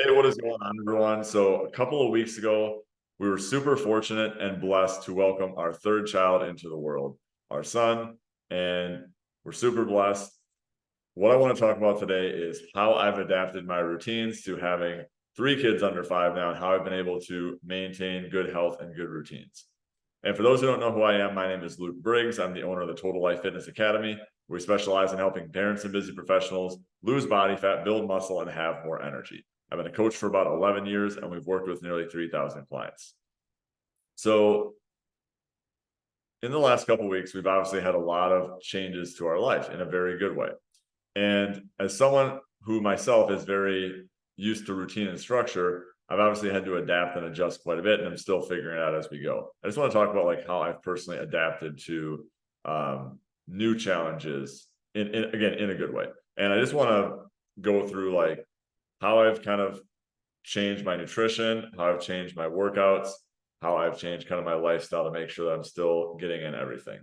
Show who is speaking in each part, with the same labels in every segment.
Speaker 1: Hey, what is going on, everyone? So, a couple of weeks ago, we were super fortunate and blessed to welcome our third child into the world, our son, and we're super blessed. What I want to talk about today is how I've adapted my routines to having three kids under five now and how I've been able to maintain good health and good routines. And for those who don't know who I am, my name is Luke Briggs. I'm the owner of the Total Life Fitness Academy. We specialize in helping parents and busy professionals lose body fat, build muscle, and have more energy. I've been a coach for about 11 years, and we've worked with nearly 3,000 clients. So, in the last couple of weeks, we've obviously had a lot of changes to our life in a very good way. And as someone who myself is very used to routine and structure, I've obviously had to adapt and adjust quite a bit, and I'm still figuring it out as we go. I just want to talk about like how I've personally adapted to new challenges again in a good way. And I just want to go through like how I've kind of changed my nutrition, how I've changed my workouts, how I've changed kind of my lifestyle to make sure that I'm still getting in everything.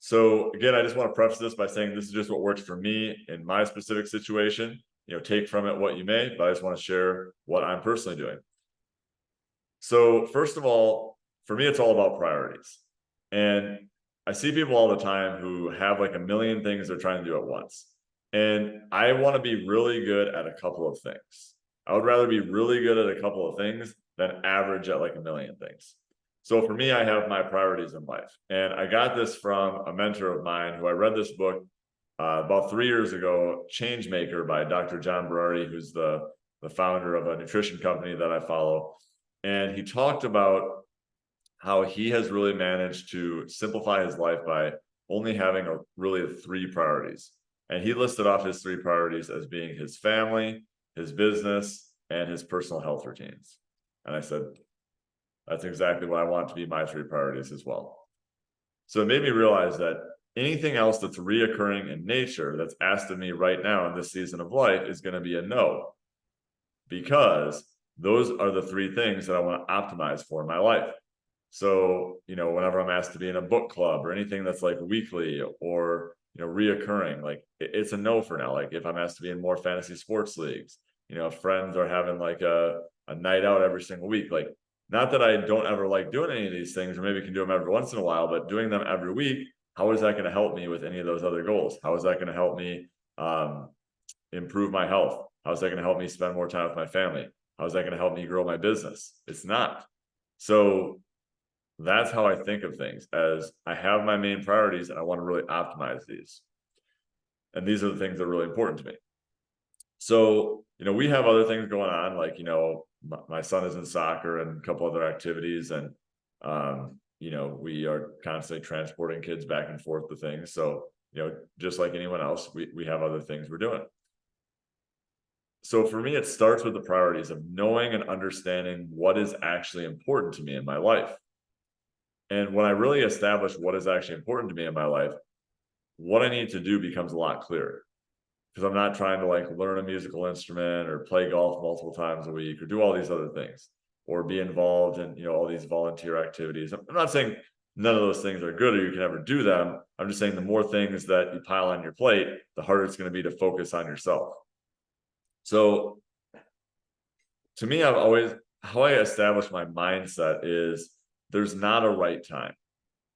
Speaker 1: So again, I just want to preface this by saying this is just what works for me in my specific situation. Take from it what you may, but I just want to share what I'm personally doing. So first of all, for me, it's all about priorities. And I see people all the time who have like a million things they're trying to do at once. And I want to be really good at a couple of things. I would rather be really good at a couple of things than average at like a million things. So for me, I have my priorities in life. And I got this from a mentor of mine who I read this book about 3 years ago, Change Maker by Dr. John Berardi, who's the founder of a nutrition company that I follow. And he talked about how he has really managed to simplify his life by only having really three priorities. And he listed off his three priorities as being his family, his business, and his personal health routines. And I said, that's exactly what I want to be my three priorities as well. So it made me realize that anything else that's reoccurring in nature that's asked of me right now in this season of life is going to be a no, because those are the three things that I want to optimize for in my life. So, whenever I'm asked to be in a book club or anything that's like weekly or, reoccurring, like it's a no for now. Like if I'm asked to be in more fantasy sports leagues, if friends are having like a night out every single week, like not that I don't ever like doing any of these things, or maybe can do them every once in a while, but doing them every week, how is that going to help me with any of those other goals? How is that going to help me improve my health? How is that going to help me spend more time with my family? How is that going to help me grow my business? It's not. So that's how I think of things, as I have my main priorities and I want to really optimize these. And these are the things that are really important to me. So, we have other things going on, like, my son is in soccer and a couple other activities. And, we are constantly transporting kids back and forth to things. So, just like anyone else, we have other things we're doing. So for me, it starts with the priorities of knowing and understanding what is actually important to me in my life. And when I really establish what is actually important to me in my life, what I need to do becomes a lot clearer, because I'm not trying to like learn a musical instrument or play golf multiple times a week or do all these other things or be involved in, all these volunteer activities. I'm not saying none of those things are good or you can never do them. I'm just saying the more things that you pile on your plate, the harder it's going to be to focus on yourself. So to me, how I establish my mindset is there's not a right time.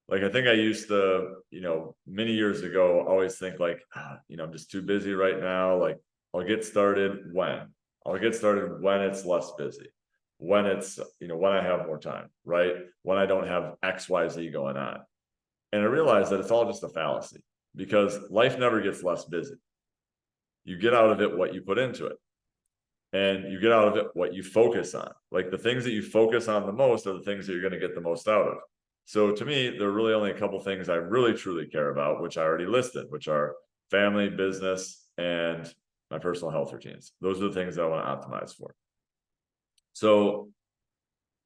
Speaker 1: Like, I think I used to, many years ago, always think like, I'm just too busy right now. Like, I'll get started when? I'll get started when it's less busy, when it's, when I have more time, right? When I don't have XYZ going on. And I realized that it's all just a fallacy, because life never gets less busy. You get out of it what you put into it. And you get out of it what you focus on. Like the things that you focus on the most are the things that you're going to get the most out of. So to me, there are really only a couple things I really truly care about, which I already listed, which are family, business, and my personal health routines. Those are the things that I want to optimize for. So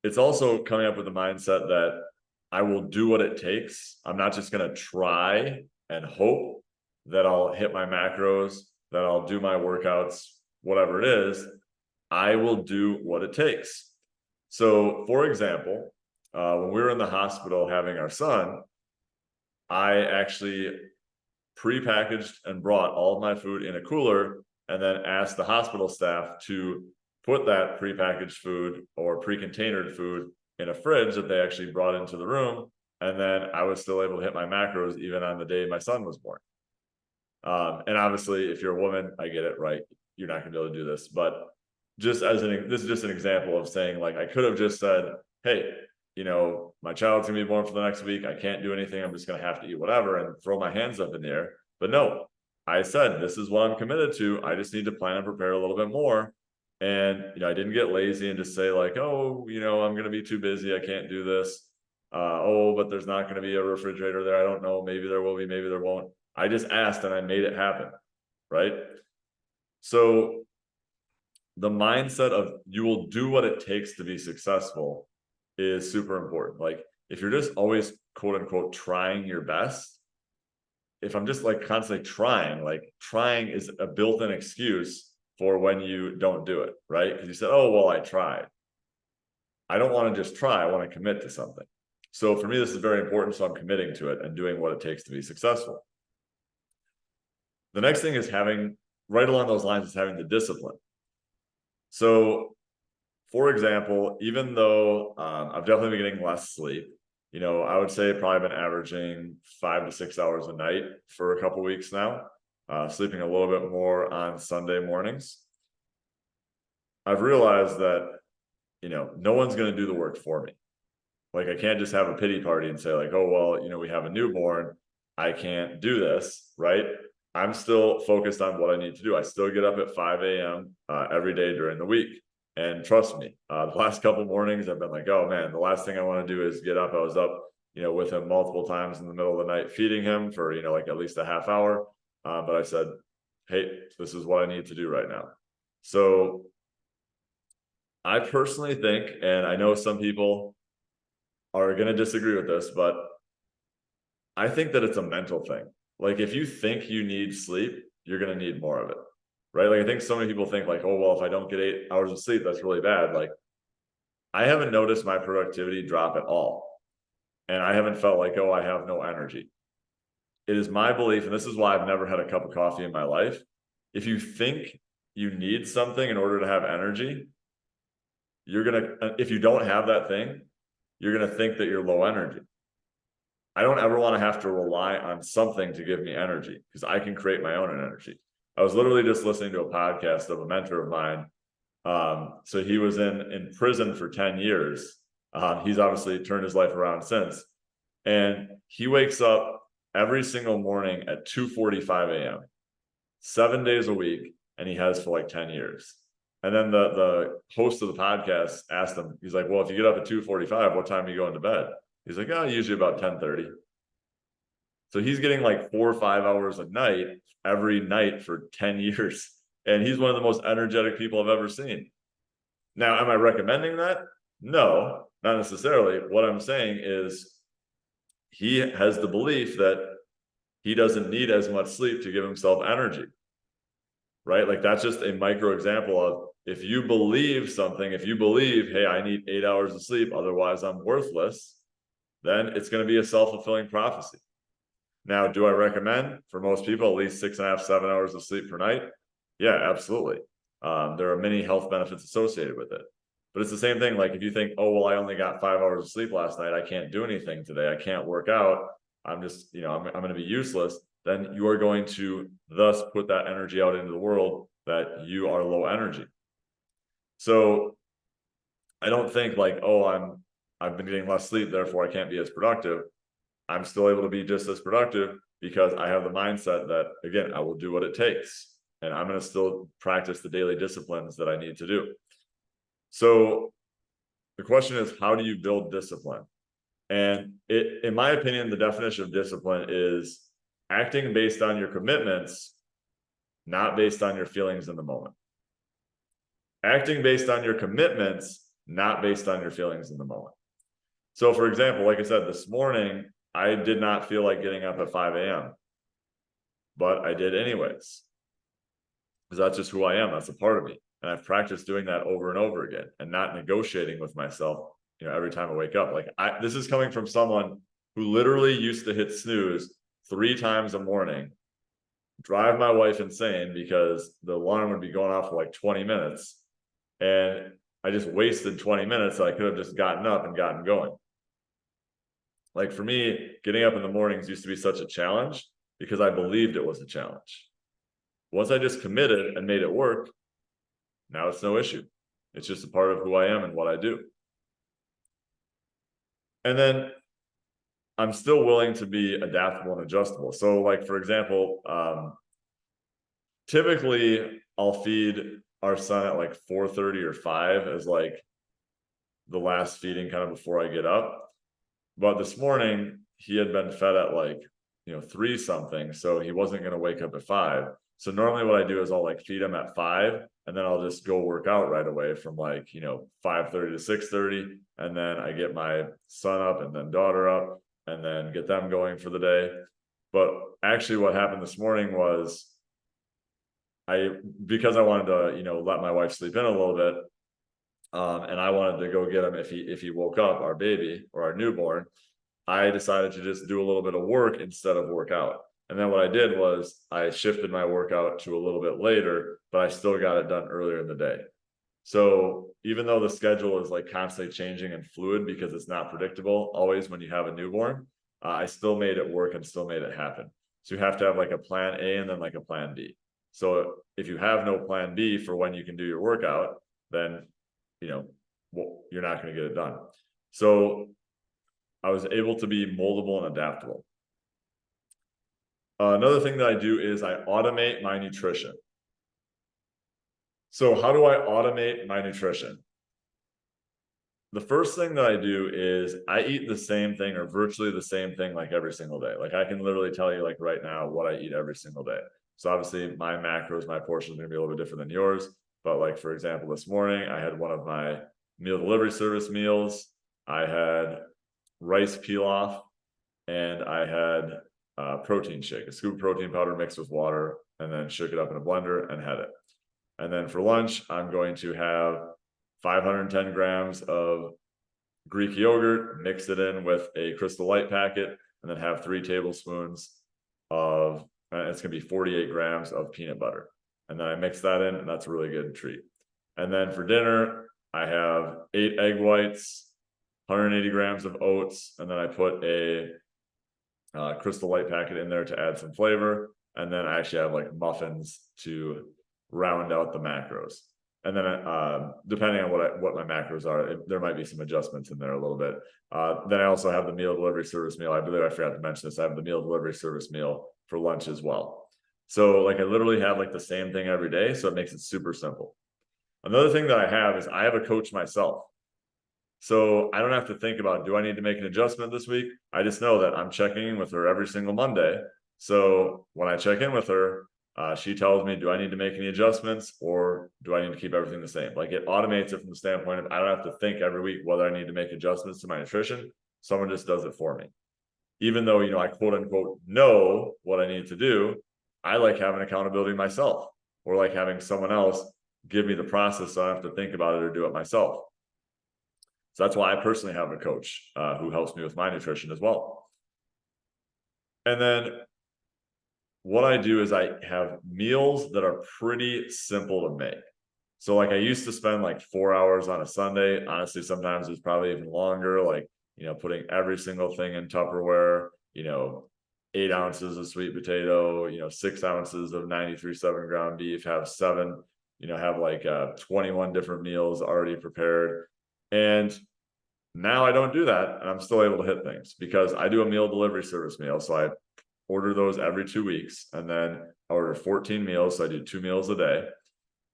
Speaker 1: it's also coming up with the mindset that I will do what it takes. I'm not just going to try and hope that I'll hit my macros, that I'll do my workouts, whatever it is. I will do what it takes. So, for example, when we were in the hospital having our son, I actually prepackaged and brought all of my food in a cooler and then asked the hospital staff to put that prepackaged food or pre-containered food in a fridge that they actually brought into the room. And then I was still able to hit my macros even on the day my son was born. And obviously, if you're a woman, I get it, right? You're not gonna be able to do this. But this is just an example of saying, like, I could have just said, hey, my child's gonna be born for the next week. I can't do anything. I'm just gonna have to eat whatever and throw my hands up in the air. But no, I said, this is what I'm committed to. I just need to plan and prepare a little bit more. And I didn't get lazy and just say like, oh, I'm gonna be too busy. I can't do this. Oh, but there's not gonna be a refrigerator there. I don't know. Maybe there will be, maybe there won't. I just asked and I made it happen, right? So the mindset of you will do what it takes to be successful is super important. Like if you're just always quote unquote trying your best, if I'm just like constantly trying, like trying is a built-in excuse for when you don't do it, right? Because you said, oh, well, I tried. I don't want to just try, I want to commit to something. So for me, this is very important. So I'm committing to it and doing what it takes to be successful. The next thing is having, right along those lines, is having the discipline. So, for example, even though I've definitely been getting less sleep, I would say probably been averaging 5 to 6 hours a night for a couple of weeks now, sleeping a little bit more on Sunday mornings. I've realized that, no one's going to do the work for me. Like I can't just have a pity party and say like, oh, well, we have a newborn. I can't do this, right? I'm still focused on what I need to do. I still get up at 5 a.m. Every day during the week. And trust me, the last couple mornings, I've been like, oh man, the last thing I want to do is get up. I was up, with him multiple times in the middle of the night, feeding him for, like at least a half hour. But I said, hey, this is what I need to do right now. So I personally think, and I know some people are going to disagree with this, but I think that it's a mental thing. Like if you think you need sleep, you're going to need more of it, right? Like I think so many people think like, oh, well, if I don't get 8 hours of sleep, that's really bad. Like I haven't noticed my productivity drop at all. And I haven't felt like, oh, I have no energy. It is my belief, and this is why I've never had a cup of coffee in my life. If you think you need something in order to have energy, if you don't have that thing, you're going to think that you're low energy. I don't ever want to have to rely on something to give me energy because I can create my own energy. I was literally just listening to a podcast of a mentor of mine. So he was in prison for 10 years. He's obviously turned his life around since. And he wakes up every single morning at 2:45 a.m., 7 days a week, and he has for like 10 years. And then the host of the podcast asked him, he's like, well, if you get up at 2:45, what time are you going to bed? He's like, oh, usually about 10:30. So he's getting like 4 or 5 hours a night every night for 10 years. And he's one of the most energetic people I've ever seen. Now, am I recommending that? No, not necessarily. What I'm saying is he has the belief that he doesn't need as much sleep to give himself energy, right? Like that's just a micro example of if you believe something, if you believe, hey, I need 8 hours of sleep, otherwise I'm worthless, then it's going to be a self-fulfilling prophecy. Now, do I recommend for most people at least 6.5, 7 hours of sleep per night? Yeah, absolutely. There are many health benefits associated with it. But it's the same thing. Like if you think, oh, well, I only got 5 hours of sleep last night, I can't do anything today, I can't work out, I'm just, I'm going to be useless, then you are going to thus put that energy out into the world that you are low energy. So I don't think like, oh, I've been getting less sleep, therefore I can't be as productive. I'm still able to be just as productive because I have the mindset that, again, I will do what it takes. And I'm going to still practice the daily disciplines that I need to do. So the question is, how do you build discipline? And in my opinion, the definition of discipline is acting based on your commitments, not based on your feelings in the moment. Acting based on your commitments, not based on your feelings in the moment. So for example, like I said, this morning, I did not feel like getting up at 5 a.m., but I did anyways, because that's just who I am. That's a part of me. And I've practiced doing that over and over again and not negotiating with myself, every time I wake up. Like this is coming from someone who literally used to hit snooze 3 times a morning, drive my wife insane because the alarm would be going off for like 20 minutes. And I just wasted 20 minutes. So I could have just gotten up and gotten going. Like for me, getting up in the mornings used to be such a challenge because I believed it was a challenge. Once I just committed and made it work, now it's no issue. It's just a part of who I am and what I do. And then I'm still willing to be adaptable and adjustable. So like, for example, typically I'll feed our son at like 4:30 or 5 as like the last feeding kind of before I get up. But this morning he had been fed at like, 3 something. So he wasn't going to wake up at 5. So normally what I do is I'll like feed him at 5 and then I'll just go work out right away from like, 5:30 to 6:30. And then I get my son up and then daughter up and then get them going for the day. But actually what happened this morning was because I wanted to, let my wife sleep in a little bit. And I wanted to go get him if he woke up, our baby or our newborn, I decided to just do a little bit of work instead of work out. And then what I did was I shifted my workout to a little bit later, but I still got it done earlier in the day. So even though the schedule is like constantly changing and fluid because it's not predictable always when you have a newborn, I still made it work and still made it happen. So you have to have like a plan A and then like a plan B. So if you have no plan B for when you can do your workout, then you're not going to get it done. So I was able to be moldable and adaptable. Another thing that I do is I automate my nutrition. So how do I automate my nutrition? The first thing that I do is I eat the same thing or virtually the same thing like every single day. Like I can literally tell you like right now what I eat every single day. So obviously my macros, my portions are gonna be a little bit different than yours. But like, for example, this morning I had one of my meal delivery service meals. I had rice pilaf and I had a protein shake, a scoop of protein powder mixed with water, and then shook it up in a blender and had it. And then for lunch, I'm going to have 510 grams of Greek yogurt, mix it in with a Crystal Light packet, and then have 3 tablespoons of, it's going to be 48 grams of peanut butter. And then I mix that in, and that's a really good treat. And then for dinner, I have 8 egg whites, 180 grams of oats, and then I put a Crystal Light packet in there to add some flavor. And then I actually have like muffins to round out the macros. And then depending on what my macros are, there might be some adjustments in there a little bit. Then I also have the meal delivery service meal. I believe I forgot to mention this. I have the meal delivery service meal for lunch as well. So like I literally have like the same thing every day. So it makes it super simple. Another thing that I have is I have a coach myself. So I don't have to think about, do I need to make an adjustment this week? I just know that I'm checking in with her every single Monday. So when I check in with her, she tells me, do I need to make any adjustments or do I need to keep everything the same? Like it automates it from the standpoint of I don't have to think every week whether I need to make adjustments to my nutrition. Someone just does it for me. Even though, I quote unquote know what I need to do, I like having accountability myself or like having someone else give me the process so I don't have to think about it or do it myself. So that's why I personally have a coach who helps me with my nutrition as well. And then what I do is I have meals that are pretty simple to make. So like I used to spend like 4 hours on a Sunday. Honestly, sometimes it's probably even longer, like, putting every single thing in Tupperware, 8 ounces of sweet potato, 6 ounces of 93.7 ground beef, have 7, have like 21 different meals already prepared. And now I don't do that. And I'm still able to hit things because I do a meal delivery service meal. So I order those every 2 weeks and then I order 14 meals. So I do 2 meals a day.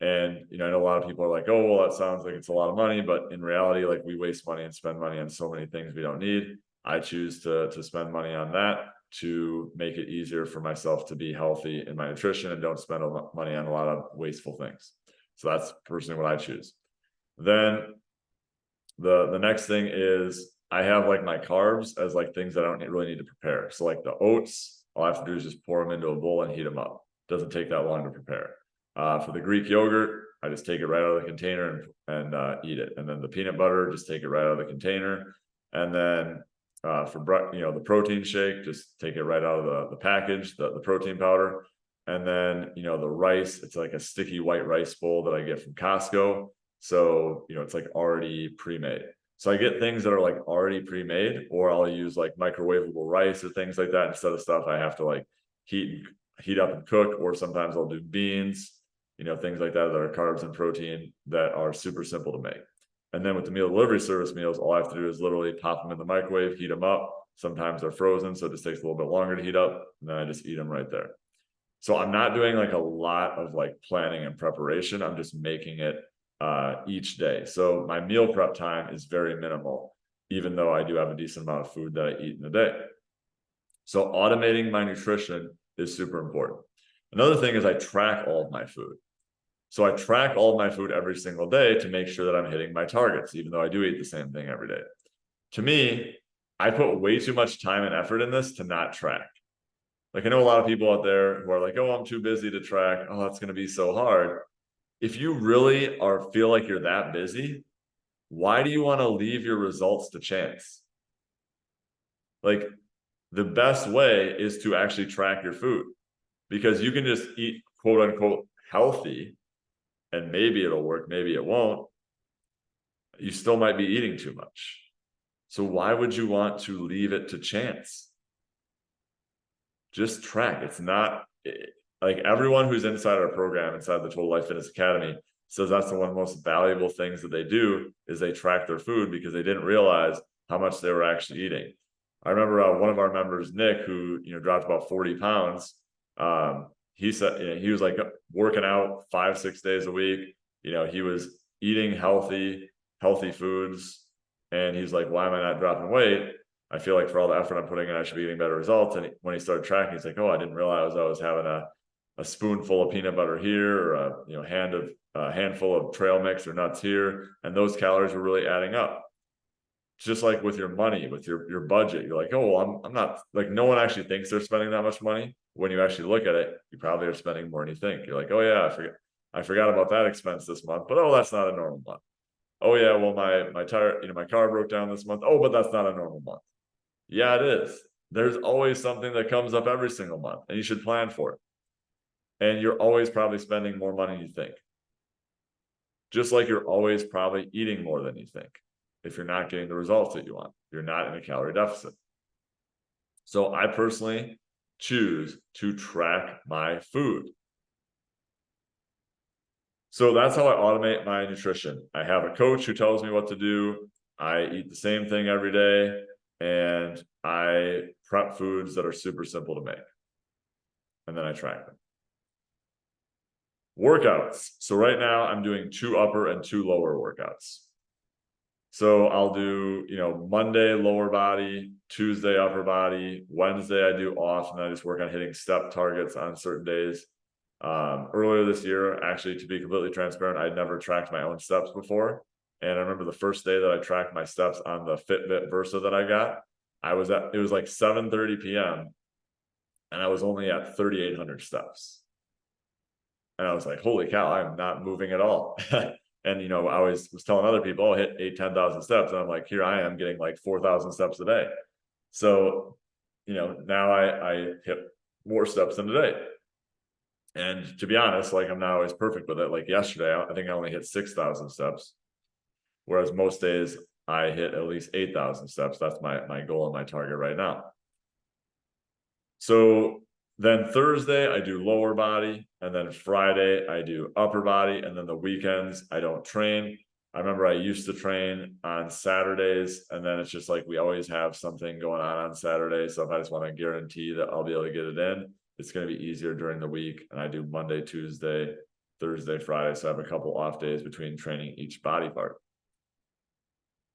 Speaker 1: And, I know a lot of people are like, oh, well, that sounds like it's a lot of money, but in reality, like we waste money and spend money on so many things we don't need. I choose to spend money on that to make it easier for myself to be healthy in my nutrition and don't spend money on a lot of wasteful things. So that's personally what I choose. Then the next thing is I have like my carbs as like things that I don't really need to prepare. So like the oats, all I have to do is just pour them into a bowl and heat them up. Doesn't take that long to prepare. For the Greek yogurt, I just take it right out of the container and eat it. And then the peanut butter, just take it right out of the container. And then for the protein shake, just take it right out of the package, the protein powder. And then the rice, it's like a sticky white rice bowl that I get from Costco. So, it's like already pre-made. So I get things that are like already pre-made, or I'll use like microwavable rice or things like that instead of stuff I have to like heat up and cook, or sometimes I'll do beans, things like that are carbs and protein that are super simple to make. And then with the meal delivery service meals, all I have to do is literally pop them in the microwave, heat them up. Sometimes they're frozen, so it just takes a little bit longer to heat up, and then I just eat them right there. So I'm not doing like a lot of like planning and preparation. I'm just making it each day. So my meal prep time is very minimal, even though I do have a decent amount of food that I eat in a day. So automating my nutrition is super important. Another thing is I track all of my food. So I track all of my food every single day to make sure that I'm hitting my targets, even though I do eat the same thing every day. To me, I put way too much time and effort in this to not track. Like, I know a lot of people out there who are like, oh, I'm too busy to track. Oh, that's going to be so hard. If you really feel like you're that busy, why do you want to leave your results to chance? Like, the best way is to actually track your food, because you can just eat quote unquote healthy and maybe it'll work, maybe it won't. You still might be eating too much. So why would you want to leave it to chance? Just track. It's not like everyone who's inside our program, inside the Total Life Fitness Academy, says that's the one of the most valuable things that they do is they track their food, because they didn't realize how much they were actually eating. I remember one of our members, Nick, who dropped about 40 pounds. He said he was like working out 5-6 days a week. He was eating healthy foods, and he's like, why am I not dropping weight? I feel like for all the effort I'm putting in, I should be getting better results. And when he started tracking, he's like, oh, I didn't realize I was having a spoonful of peanut butter here, or a handful of trail mix or nuts here, and those calories were really adding up. Just like with your money, with your budget, you're like, oh, well, I'm not, like, no one actually thinks they're spending that much money. When you actually look at it, you probably are spending more than you think. You're like, oh yeah, I forgot about that expense this month, but oh, that's not a normal month. Oh yeah, well, my tire, my car broke down this month. Oh, but that's not a normal month. Yeah, it is. There's always something that comes up every single month, and you should plan for it. And you're always probably spending more money than you think. Just like you're always probably eating more than you think. If you're not getting the results that you want, you're not in a calorie deficit. So I personally choose to track my food. So that's how I automate my nutrition. I have a coach who tells me what to do. I eat the same thing every day, and I prep foods that are super simple to make. And then I track them. Workouts. So right now I'm doing 2 upper and 2 lower workouts. So I'll do, Monday lower body, Tuesday upper body, Wednesday I do off, and I just work on hitting step targets on certain days. Earlier this year, actually, to be completely transparent, I'd never tracked my own steps before. And I remember the first day that I tracked my steps on the Fitbit Versa that I got, it was like 7:30 p.m. and I was only at 3,800 steps. And I was like, holy cow, I'm not moving at all. And, I always was telling other people, oh, hit 10,000 steps. And I'm like, here I am getting like 4,000 steps a day. So, now I hit more steps than today. And to be honest, like, I'm not always perfect with it. Like yesterday, I think I only hit 6,000 steps. Whereas most days I hit at least 8,000 steps. That's my goal and my target right now. So then Thursday I do lower body, and then Friday I do upper body, and then the weekends I don't train. I remember I used to train on Saturdays, and then it's just like we always have something going on Saturday. So if I just want to guarantee that I'll be able to get it in, it's going to be easier during the week. And I do Monday, Tuesday, Thursday, Friday. So I have a couple off days between training each body part.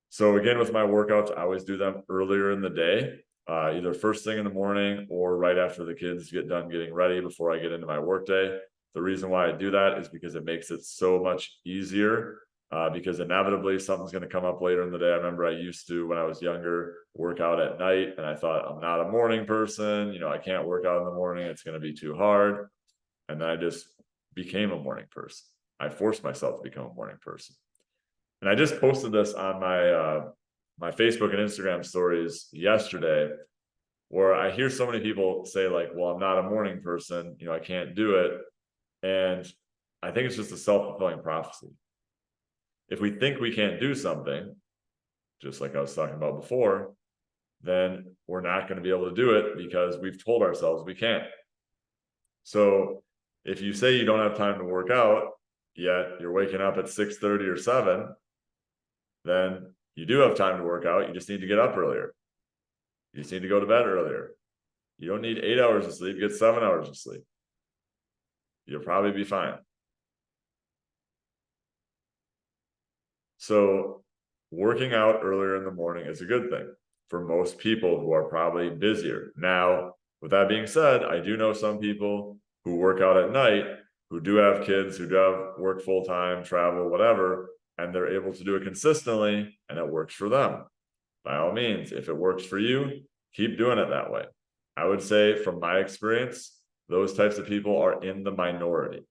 Speaker 1: So again, with my workouts, I always do them earlier in the day. Either first thing in the morning or right after the kids get done getting ready before I get into my workday. The reason why I do that is because it makes it so much easier, because inevitably something's going to come up later in the day. I remember I used to, when I was younger, work out at night, and I thought, I'm not a morning person. I can't work out in the morning. It's going to be too hard. And then I just became a morning person. I forced myself to become a morning person. And I just posted this on my Facebook and Instagram stories yesterday, where I hear so many people say like, well, I'm not a morning person, I can't do it. And I think it's just a self-fulfilling prophecy. If we think we can't do something, just like I was talking about before, then we're not going to be able to do it because we've told ourselves we can't. So if you say you don't have time to work out, yet you're waking up at 6:30 or 7, then you do have time to work out. You just need to get up earlier. You just need to go to bed earlier. You don't need 8 hours of sleep, get 7 hours of sleep. You'll probably be fine. So working out earlier in the morning is a good thing for most people who are probably busier. Now, with that being said, I do know some people who work out at night, who do have kids, who do have work full-time, travel, whatever, and they're able to do it consistently and it works for them. By all means, if it works for you, keep doing it that way. I would say from my experience, those types of people are in the minority.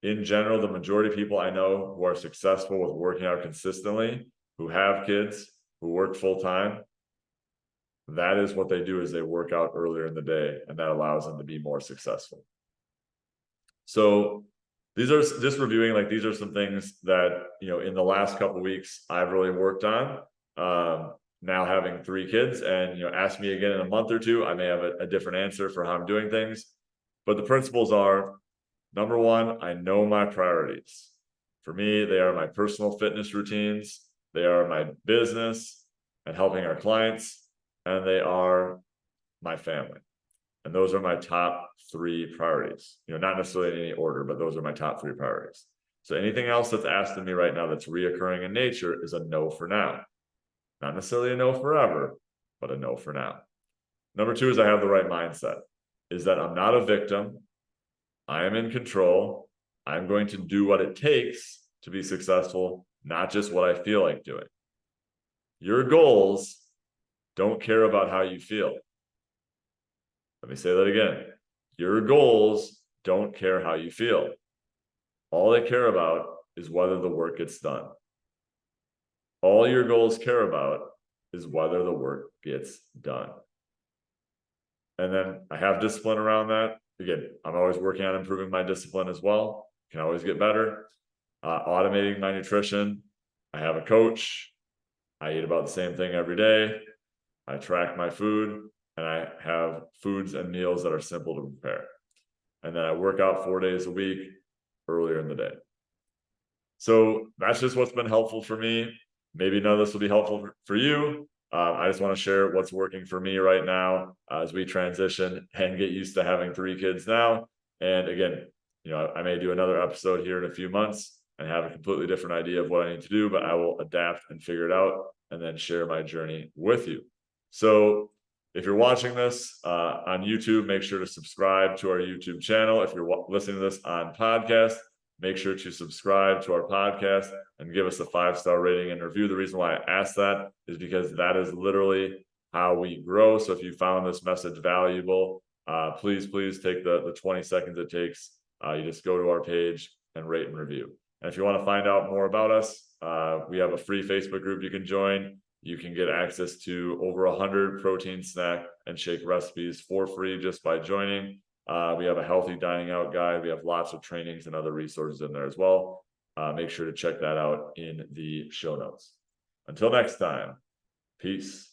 Speaker 1: In general, the majority of people I know who are successful with working out consistently, who have kids, who work full-time, that is what they do, is they work out earlier in the day, and that allows them to be more successful. So these are just reviewing, like, these are some things that, you know, in the last couple of weeks I've really worked on. Now having 3 kids, and, you know, ask me again in a month or two, I may have a different answer for how I'm doing things. But the principles are, number one, I know my priorities. For me, they are my personal fitness routines, they are my business and helping our clients, and they are my family. And those are my top 3 priorities. You know, not necessarily in any order, but those are my top 3 priorities. So anything else that's asked of me right now that's reoccurring in nature is a no for now. Not necessarily a no forever, but a no for now. Number 2 is I have the right mindset, is that I'm not a victim. I am in control. I'm going to do what it takes to be successful, not just what I feel like doing. Your goals don't care about how you feel. Let me say that again. Your goals don't care how you feel. All they care about is whether the work gets done. All your goals care about is whether the work gets done. And then I have discipline around that. Again, I'm always working on improving my discipline as well. Can always get better. Automating my nutrition. I have a coach. I eat about the same thing every day. I track my food, and I have foods and meals that are simple to prepare. And then I work out 4 days a week earlier in the day. So that's just what's been helpful for me. Maybe none of this will be helpful for you. I just want to share what's working for me right now as we transition and get used to having 3 kids now. And again, you know, I may do another episode here in a few months and have a completely different idea of what I need to do, but I will adapt and figure it out and then share my journey with you. So if you're watching this on YouTube, make sure to subscribe to our YouTube channel. If you're listening to this on podcast, make sure to subscribe to our podcast and give us a 5-star rating and review. The reason why I ask that is because that is literally how we grow. So if you found this message valuable, please take the 20 seconds it takes. You just go to our page and rate and review. And if you want to find out more about us, we have a free Facebook group you can join. You can get access to over 100 protein snack and shake recipes for free just by joining. We have a healthy dining out guide. We have lots of trainings and other resources in there as well. Make sure to check that out in the show notes. Until next time, peace.